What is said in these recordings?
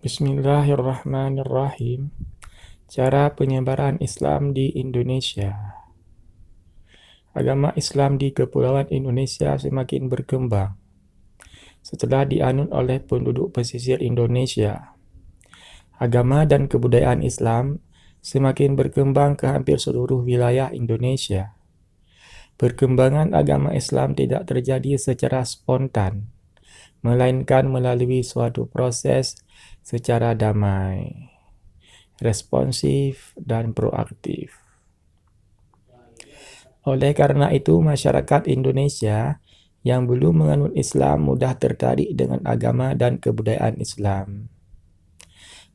Bismillahirrahmanirrahim. Cara penyebaran Islam di Indonesia. Agama Islam di Kepulauan Indonesia semakin berkembang setelah dianut oleh penduduk pesisir Indonesia. Agama dan kebudayaan Islam semakin berkembang ke hampir seluruh wilayah Indonesia. Perkembangan agama Islam tidak terjadi secara spontan, melainkan melalui suatu proses secara damai, responsif, dan proaktif. Oleh karena itu, masyarakat Indonesia yang belum menganut Islam mudah tertarik dengan agama dan kebudayaan Islam.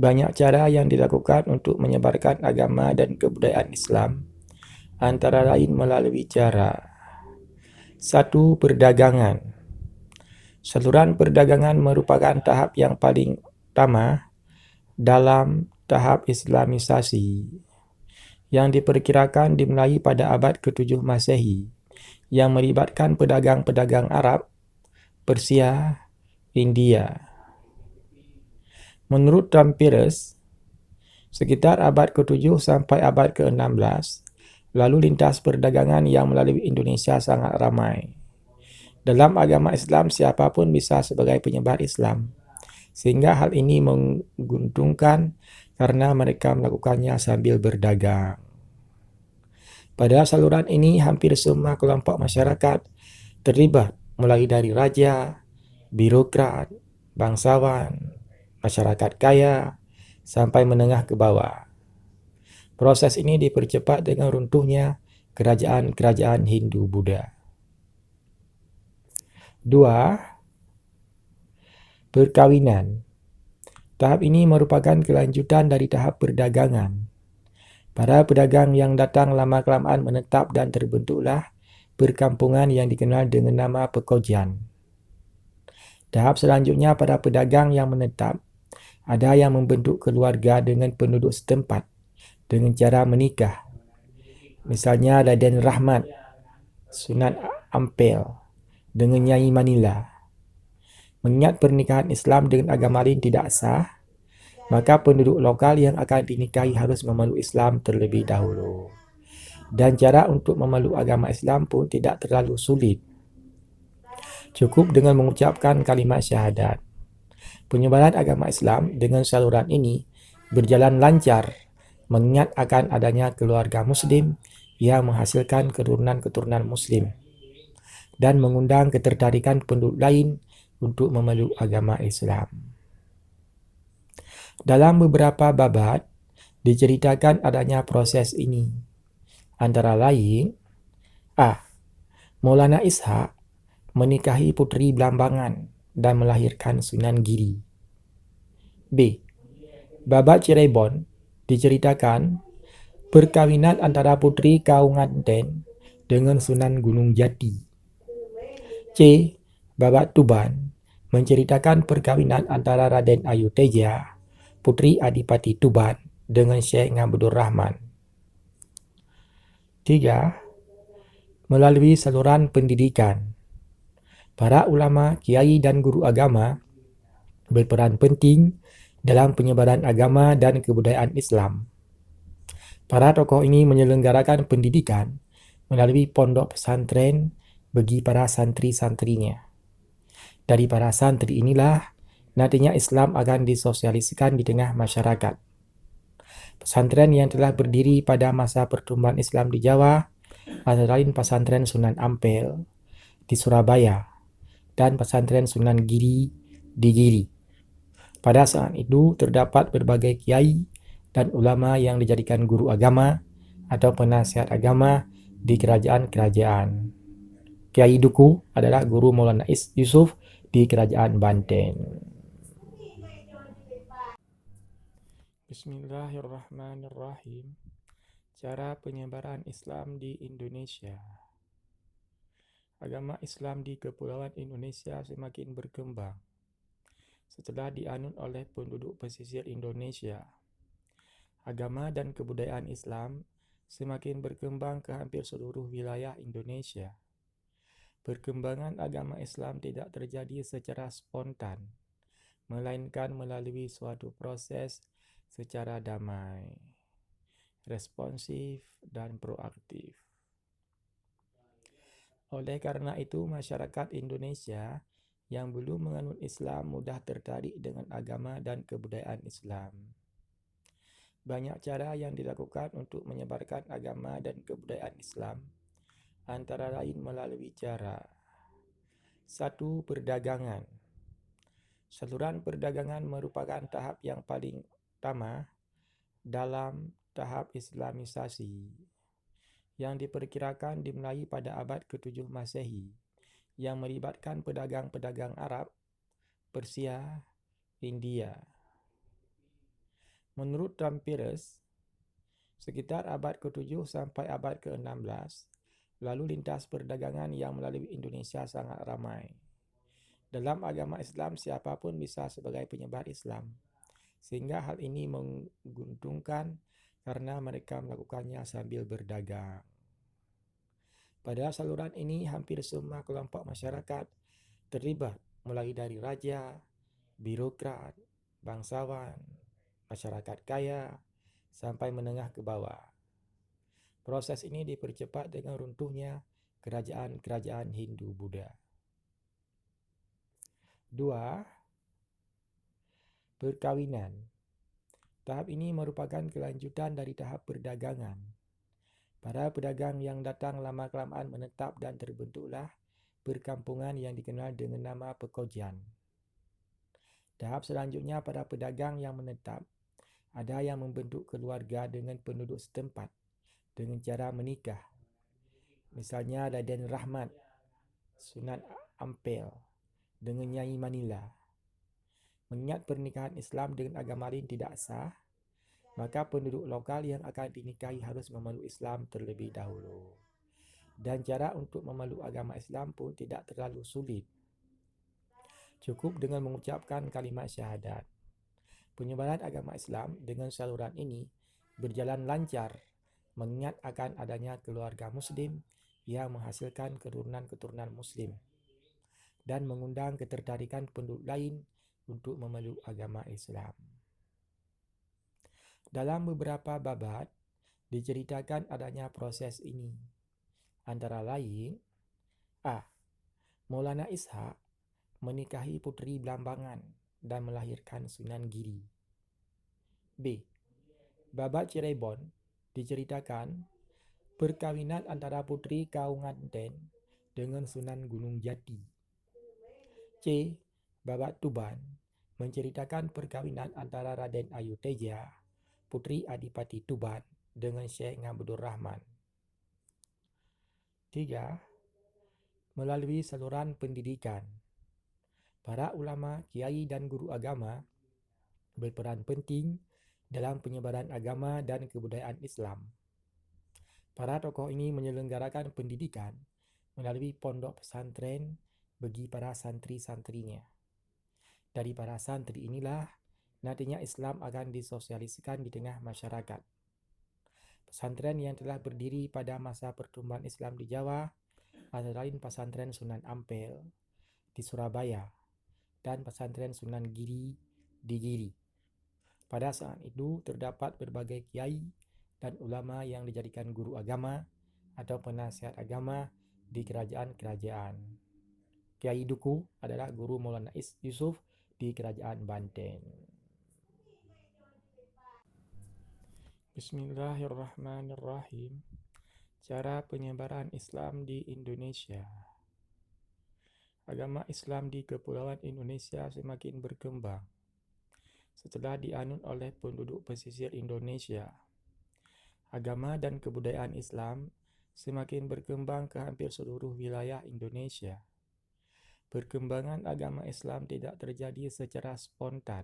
Banyak cara yang dilakukan untuk menyebarkan agama dan kebudayaan Islam, antara lain melalui cara 1. Perdagangan. Saluran perdagangan merupakan tahap yang paling utama dalam tahap Islamisasi, yang diperkirakan dimulai pada abad ke-7 Masehi, yang melibatkan pedagang-pedagang Arab, Persia, India. Menurut Tampires, sekitar abad ke-7 sampai abad ke-16, lalu lintas perdagangan yang melalui Indonesia sangat ramai. Dalam agama Islam, siapapun bisa sebagai penyebar Islam, sehingga hal ini menguntungkan karena mereka melakukannya sambil berdagang. Pada saluran ini, hampir semua kelompok masyarakat terlibat, mulai dari raja, birokrat, bangsawan, masyarakat kaya, sampai menengah ke bawah. Proses ini dipercepat dengan runtuhnya kerajaan-kerajaan Hindu-Buddha. 2. Perkawinan. Tahap ini merupakan kelanjutan dari tahap perdagangan. Para pedagang yang datang lama-kelamaan menetap dan terbentuklah perkampungan yang dikenal dengan nama pekojan. Tahap selanjutnya, para pedagang yang menetap, ada yang membentuk keluarga dengan penduduk setempat dengan cara menikah. Misalnya Raden Rahmat, Sunan Ampel dengan Nyai Manila. Mengingat pernikahan Islam dengan agama lain tidak sah, maka penduduk lokal yang akan dinikahi harus memeluk Islam terlebih dahulu. Dan cara untuk memeluk agama Islam pun tidak terlalu sulit. Cukup dengan mengucapkan kalimat syahadat. Penyebaran agama Islam dengan saluran ini berjalan lancar, mengingat akan adanya keluarga Muslim yang menghasilkan keturunan-keturunan Muslim dan mengundang ketertarikan penduduk lain untuk memeluk agama Islam. Dalam beberapa babat diceritakan adanya proses ini, antara lain A. Maulana Ishaq menikahi putri Blambangan dan melahirkan Sunan Giri. B. Babat Cirebon diceritakan perkawinan antara putri Kaunganten dengan Sunan Gunung Jati. C. Babat Tuban menceritakan perkawinan antara Raden Ayu Teja, putri Adipati Tuban, dengan Syekh Ngabdur Rahman. 3. Melalui saluran pendidikan. Para ulama, kiai, dan guru agama berperan penting dalam penyebaran agama dan kebudayaan Islam. Para tokoh ini menyelenggarakan pendidikan melalui pondok pesantren bagi para santri-santrinya. Dari para santri inilah nantinya Islam akan disosialisasikan di tengah masyarakat. Pesantren yang telah berdiri pada masa pertumbuhan Islam di Jawa antara lain pesantren Sunan Ampel di Surabaya dan pesantren Sunan Giri di Giri. Pada saat itu terdapat berbagai kiai dan ulama yang dijadikan guru agama atau penasihat agama di kerajaan-kerajaan. Kiai Duku adalah guru Maulana Yusuf di kerajaan Banten. Bismillahirrahmanirrahim. Cara penyebaran Islam di Indonesia. Agama Islam di Kepulauan Indonesia semakin berkembang setelah dianut oleh penduduk pesisir Indonesia. Agama dan kebudayaan Islam semakin berkembang ke hampir seluruh wilayah Indonesia. Perkembangan agama Islam tidak terjadi secara spontan, melainkan melalui suatu proses secara damai, responsif, dan proaktif. Oleh karena itu, masyarakat Indonesia yang belum menganut Islam mudah tertarik dengan agama dan kebudayaan Islam. Banyak cara yang dilakukan untuk menyebarkan agama dan kebudayaan Islam, antara lain melalui cara 1. Perdagangan. Saluran perdagangan merupakan tahap yang paling utama dalam tahap Islamisasi yang diperkirakan dimulai pada abad ke-7 Masehi yang melibatkan pedagang-pedagang Arab, Persia, India. Menurut Tampires, sekitar abad ke-7 sampai abad ke-16, lalu lintas perdagangan yang melalui Indonesia sangat ramai. Dalam agama Islam, siapapun bisa sebagai penyebar Islam, sehingga hal ini menguntungkan karena mereka melakukannya sambil berdagang. Pada saluran ini, hampir semua kelompok masyarakat terlibat, mulai dari raja, birokrat, bangsawan, masyarakat kaya, sampai menengah ke bawah. Proses ini dipercepat dengan runtuhnya kerajaan-kerajaan Hindu-Buddha. 2. Perkawinan. Tahap ini merupakan kelanjutan dari tahap perdagangan. Para pedagang yang datang lama-kelamaan menetap dan terbentuklah perkampungan yang dikenal dengan nama pekojan. Tahap selanjutnya, para pedagang yang menetap, ada yang membentuk keluarga dengan penduduk setempat dengan cara menikah. Misalnya Raden Rahmat, Sunan Ampel dengan Nyai Manila. Mengingat pernikahan Islam dengan agama lain tidak sah, maka penduduk lokal yang akan dinikahi harus memeluk Islam terlebih dahulu. Dan cara untuk memeluk agama Islam pun tidak terlalu sulit. Cukup dengan mengucapkan kalimat syahadat. Penyebaran agama Islam dengan saluran ini berjalan lancar, mengingat akan adanya keluarga Muslim yang menghasilkan keturunan-keturunan Muslim dan mengundang ketertarikan penduduk lain untuk memeluk agama Islam. Dalam beberapa babat diceritakan adanya proses ini. Antara lain, A. Maulana Ishaq menikahi putri Blambangan dan melahirkan Sunan Giri. B. Babat Cirebon diceritakan perkawinan antara putri Kaunganten dengan Sunan Gunung Jati. C. Babat Tuban menceritakan perkawinan antara Raden Ayu Teja, putri Adipati Tuban, dengan Syekh Ngabdur Rahman. 3. Melalui saluran pendidikan. Para ulama, kiai dan guru agama berperan penting dalam penyebaran agama dan kebudayaan Islam. Para tokoh ini menyelenggarakan pendidikan melalui pondok pesantren bagi para santri-santrinya. Dari para santri inilah nantinya Islam akan disosialisasikan di tengah masyarakat. Pesantren yang telah berdiri pada masa pertumbuhan Islam di Jawa antara lain pesantren Sunan Ampel di Surabaya dan pesantren Sunan Giri di Giri. Pada saat itu terdapat berbagai kiai dan ulama yang dijadikan guru agama atau penasihat agama di kerajaan-kerajaan. Kiai Duku adalah guru Maulana Yusuf di kerajaan Banten. Bismillahirrahmanirrahim. Cara penyebaran Islam di Indonesia. Agama Islam di Kepulauan Indonesia semakin berkembang setelah dianut oleh penduduk pesisir Indonesia. Agama dan kebudayaan Islam semakin berkembang ke hampir seluruh wilayah Indonesia. Perkembangan agama Islam tidak terjadi secara spontan,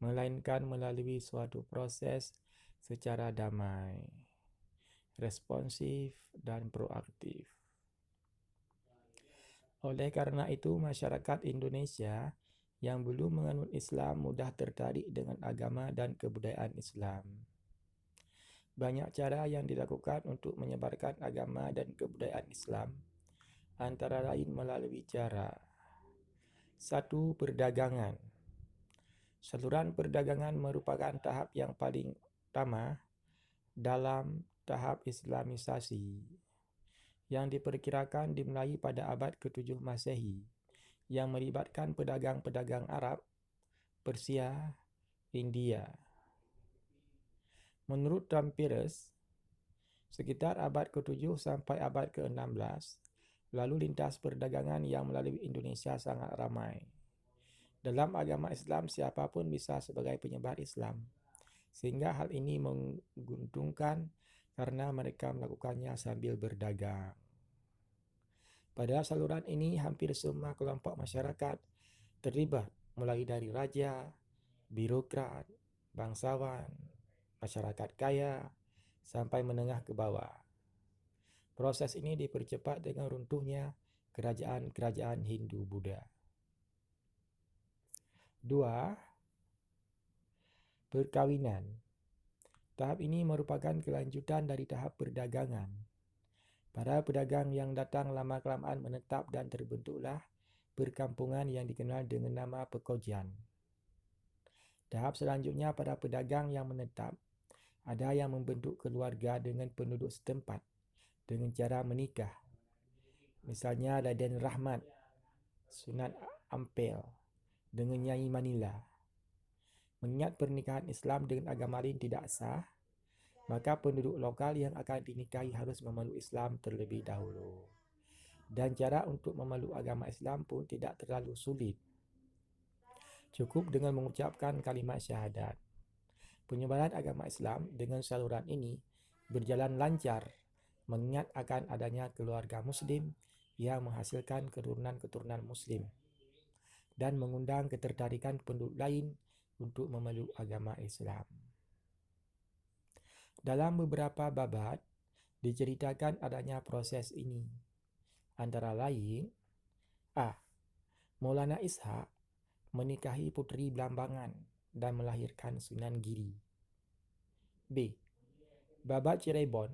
melainkan melalui suatu proses secara damai, responsif, dan proaktif. Oleh karena itu, masyarakat Indonesia yang belum menganut Islam mudah tertarik dengan agama dan kebudayaan Islam. Banyak cara yang dilakukan untuk menyebarkan agama dan kebudayaan Islam, antara lain melalui cara 1. Perdagangan. Saluran perdagangan merupakan tahap yang paling utama dalam tahap Islamisasi yang diperkirakan dimulai pada abad ke-7 Masehi yang melibatkan pedagang-pedagang Arab, Persia, India. Menurut Tampires, sekitar abad ke-7 sampai abad ke-16, lalu lintas perdagangan yang melalui Indonesia sangat ramai. Dalam agama Islam, siapapun bisa sebagai penyebar Islam, sehingga hal ini menguntungkan karena mereka melakukannya sambil berdagang. Pada saluran ini, hampir semua kelompok masyarakat terlibat, mulai dari raja, birokrat, bangsawan, masyarakat kaya, sampai menengah ke bawah. Proses ini dipercepat dengan runtuhnya kerajaan-kerajaan Hindu-Buddha. 2. Perkawinan. Tahap ini merupakan kelanjutan dari tahap perdagangan. Para pedagang yang datang lama-kelamaan menetap dan terbentuklah perkampungan yang dikenal dengan nama pekojan. Tahap selanjutnya, para pedagang yang menetap, ada yang membentuk keluarga dengan penduduk setempat dengan cara menikah. Misalnya Raden Rahmat, Sunan Ampel dengan Nyai Manila. Mengingat pernikahan Islam dengan agama lain tidak sah, maka penduduk lokal yang akan dinikahi harus memeluk Islam terlebih dahulu. Dan cara untuk memeluk agama Islam pun tidak terlalu sulit. Cukup dengan mengucapkan kalimat syahadat. Penyebaran agama Islam dengan saluran ini berjalan lancar, mengingat akan adanya keluarga Muslim yang menghasilkan keturunan-keturunan Muslim dan mengundang ketertarikan penduduk lain untuk memeluk agama Islam. Dalam beberapa babat diceritakan adanya proses ini. Antara lain, A. Maulana Ishaq menikahi putri Blambangan dan melahirkan Sunan Giri. B. Babat Cirebon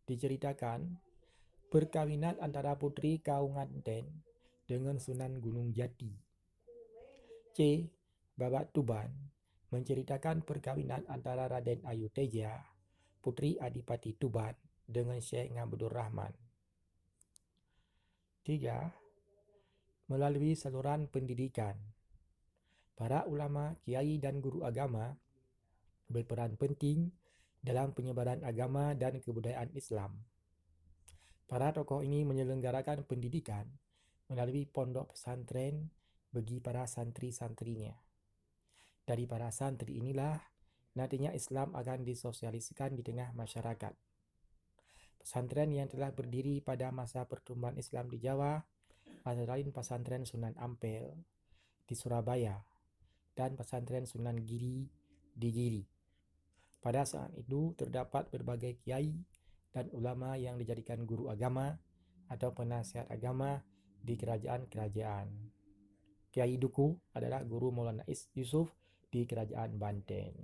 diceritakan perkawinan antara putri Kaunganten dengan Sunan Gunung Jati. C. Babat Tuban menceritakan perkawinan antara Raden Ayu Teja, putri Adipati Tuban, dengan Syekh Ngabdur Rahman. 3. Melalui saluran pendidikan. Para ulama, kiai dan guru agama berperan penting dalam penyebaran agama dan kebudayaan Islam. Para tokoh ini menyelenggarakan pendidikan melalui pondok pesantren bagi para santri-santrinya. Dari para santri inilah nantinya Islam akan disosialisasikan di tengah masyarakat. Pesantren yang telah berdiri pada masa pertumbuhan Islam di Jawa antara lain pesantren Sunan Ampel di Surabaya dan pesantren Sunan Giri di Giri. Pada saat itu terdapat berbagai kiai dan ulama yang dijadikan guru agama atau penasihat agama di kerajaan-kerajaan. Kiai Duku adalah guru Maulana Yusuf di kerajaan Banten.